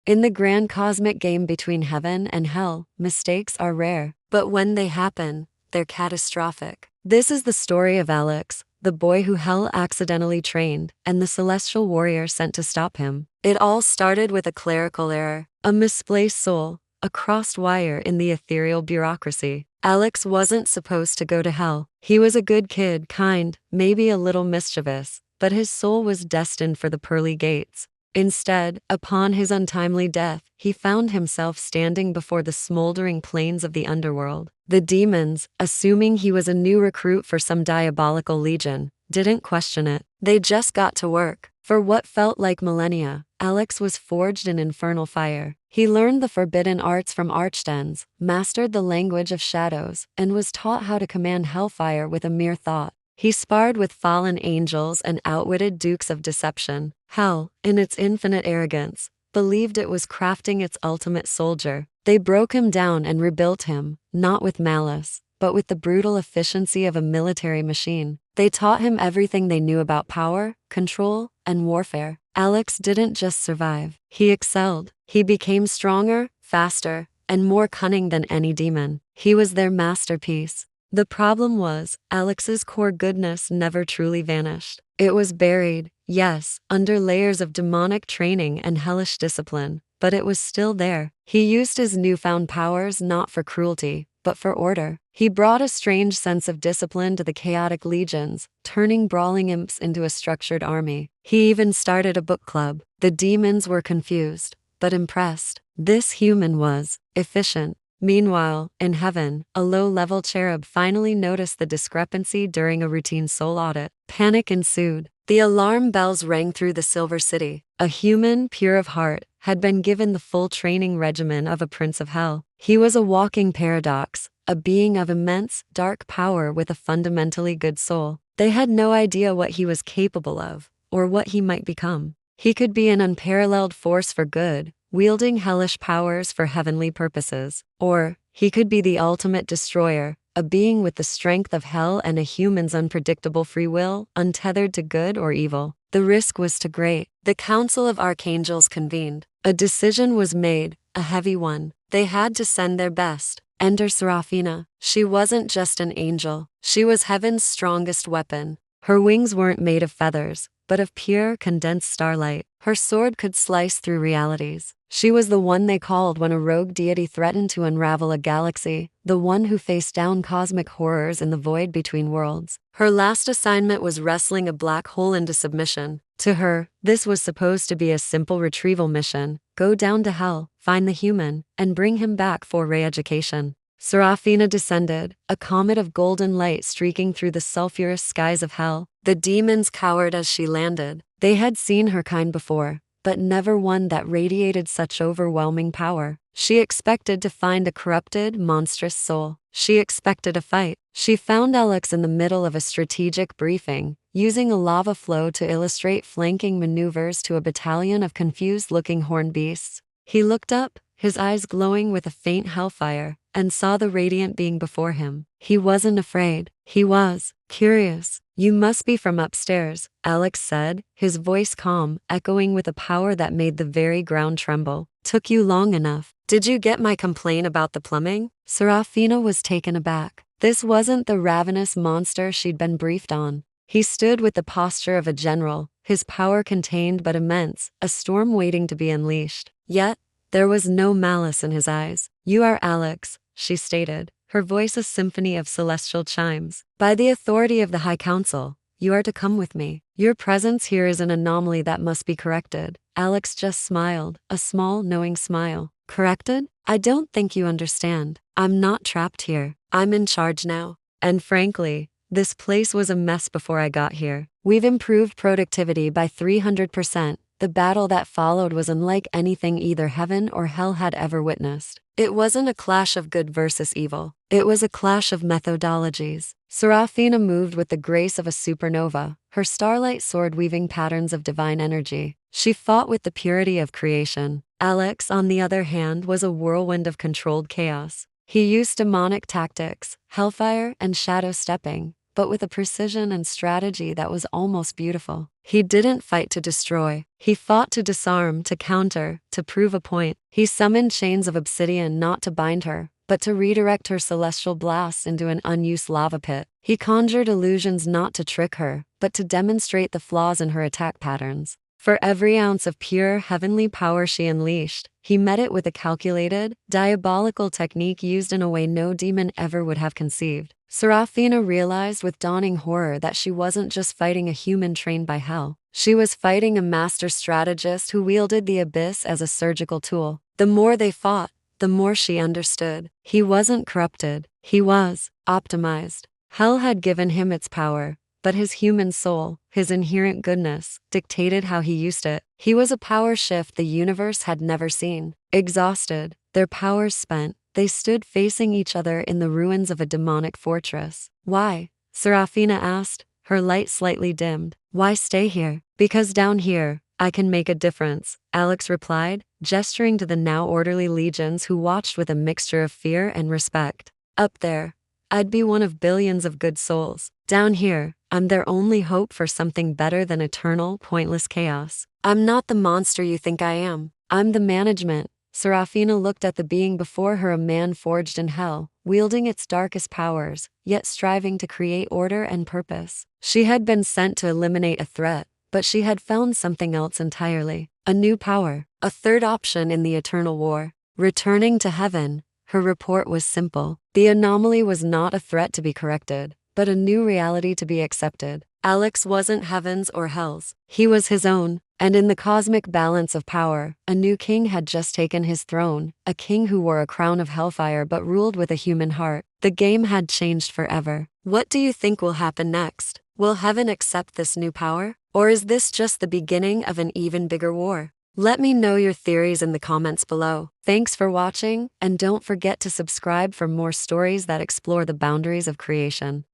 In the grand cosmic game between heaven and hell, mistakes are rare, but when they happen, they're catastrophic. This is the story of Alex, the boy who hell accidentally trained, and the celestial warrior sent to stop him. It all started with a clerical error, a misplaced soul, a crossed wire in the ethereal bureaucracy. Alex wasn't supposed to go to hell. He was a good kid, kind, maybe a little mischievous, but his soul was destined for the pearly gates. Instead, upon his untimely death, he found himself standing before the smoldering plains of the underworld. The demons, assuming he was a new recruit for some diabolical legion, didn't question it. They just got to work. For what felt like millennia, Alex was forged in infernal fire. He learned the forbidden arts from archdens, mastered the language of shadows, and was taught how to command hellfire with a mere thought. He sparred with fallen angels and outwitted dukes of deception. Hell, in its infinite arrogance, believed it was crafting its ultimate soldier. They broke him down and rebuilt him, not with malice, but with the brutal efficiency of a military machine. They taught him everything they knew about power, control, and warfare. Alex didn't just survive. He excelled. He became stronger, faster, and more cunning than any demon. He was their masterpiece. The problem was, Alex's core goodness never truly vanished. It was buried, yes, under layers of demonic training and hellish discipline, but it was still there. He used his newfound powers not for cruelty, but for order. He brought a strange sense of discipline to the chaotic legions, turning brawling imps into a structured army. He even started a book club. The demons were confused, but impressed. This human was efficient. Meanwhile, in heaven, a low-level cherub finally noticed the discrepancy during a routine soul audit. Panic ensued. The alarm bells rang through the Silver City. A human, pure of heart, had been given the full training regimen of a prince of hell. He was a walking paradox, a being of immense, dark power with a fundamentally good soul. They had no idea what he was capable of, or what he might become. He could be an unparalleled force for good, wielding hellish powers for heavenly purposes. Or, he could be the ultimate destroyer, a being with the strength of hell and a human's unpredictable free will, untethered to good or evil. The risk was too great. The Council of Archangels convened. A decision was made, a heavy one. They had to send their best. Enter Seraphina. She wasn't just an angel. She was heaven's strongest weapon. Her wings weren't made of feathers, but of pure, condensed starlight. Her sword could slice through realities. She was the one they called when a rogue deity threatened to unravel a galaxy, the one who faced down cosmic horrors in the void between worlds. Her last assignment was wrestling a black hole into submission. To her, this was supposed to be a simple retrieval mission. Go down to hell, find the human, and bring him back for re-education. Seraphina descended, a comet of golden light streaking through the sulphurous skies of hell. The demons cowered as she landed. They had seen her kind before, but never one that radiated such overwhelming power. She expected to find a corrupted, monstrous soul. She expected a fight. She found Alex in the middle of a strategic briefing, using a lava flow to illustrate flanking maneuvers to a battalion of confused-looking horned beasts. He looked up, his eyes glowing with a faint hellfire, and saw the radiant being before him. He wasn't afraid. He was curious. You must be from upstairs, Alex said, his voice calm, echoing with a power that made the very ground tremble. Took you long enough. Did you get my complaint about the plumbing? Seraphina was taken aback. This wasn't the ravenous monster she'd been briefed on. He stood with the posture of a general, his power contained but immense, a storm waiting to be unleashed. Yet, there was no malice in his eyes. You are Alex, she stated, her voice a symphony of celestial chimes. By the authority of the High Council, you are to come with me. Your presence here is an anomaly that must be corrected. Alex just smiled, a small, knowing smile. Corrected? I don't think you understand. I'm not trapped here. I'm in charge now. And frankly, this place was a mess before I got here. We've improved productivity by 300%. The battle that followed was unlike anything either heaven or hell had ever witnessed. It wasn't a clash of good versus evil. It was a clash of methodologies. Seraphina moved with the grace of a supernova, her starlight sword weaving patterns of divine energy. She fought with the purity of creation. Alex, on the other hand, was a whirlwind of controlled chaos. He used demonic tactics, hellfire, and shadow stepping, but with a precision and strategy that was almost beautiful. He didn't fight to destroy. He fought to disarm, to counter, to prove a point. He summoned chains of obsidian not to bind her, but to redirect her celestial blasts into an unused lava pit. He conjured illusions not to trick her, but to demonstrate the flaws in her attack patterns. For every ounce of pure heavenly power she unleashed, he met it with a calculated, diabolical technique used in a way no demon ever would have conceived. Serafina realized with dawning horror that she wasn't just fighting a human trained by hell. She was fighting a master strategist who wielded the abyss as a surgical tool. The more they fought, the more she understood. He wasn't corrupted. He was optimized. Hell had given him its power, but his human soul, his inherent goodness, dictated how he used it. He was a power shift the universe had never seen. Exhausted, their powers spent, they stood facing each other in the ruins of a demonic fortress. Why? Serafina asked, her light slightly dimmed. Why stay here? Because down here, I can make a difference, Alex replied, gesturing to the now orderly legions who watched with a mixture of fear and respect. Up there, I'd be one of billions of good souls. Down here, I'm their only hope for something better than eternal, pointless chaos. I'm not the monster you think I am. I'm the management. Serafina looked at the being before her, a man forged in hell, wielding its darkest powers, yet striving to create order and purpose. She had been sent to eliminate a threat, but she had found something else entirely. A new power, a third option in the eternal war. Returning to heaven, her report was simple. The anomaly was not a threat to be corrected, but a new reality to be accepted. Alex wasn't heaven's or hell's. He was his own, and in the cosmic balance of power, a new king had just taken his throne, a king who wore a crown of hellfire but ruled with a human heart. The game had changed forever. What do you think will happen next? Will heaven accept this new power? Or is this just the beginning of an even bigger war? Let me know your theories in the comments below. Thanks for watching, and don't forget to subscribe for more stories that explore the boundaries of creation.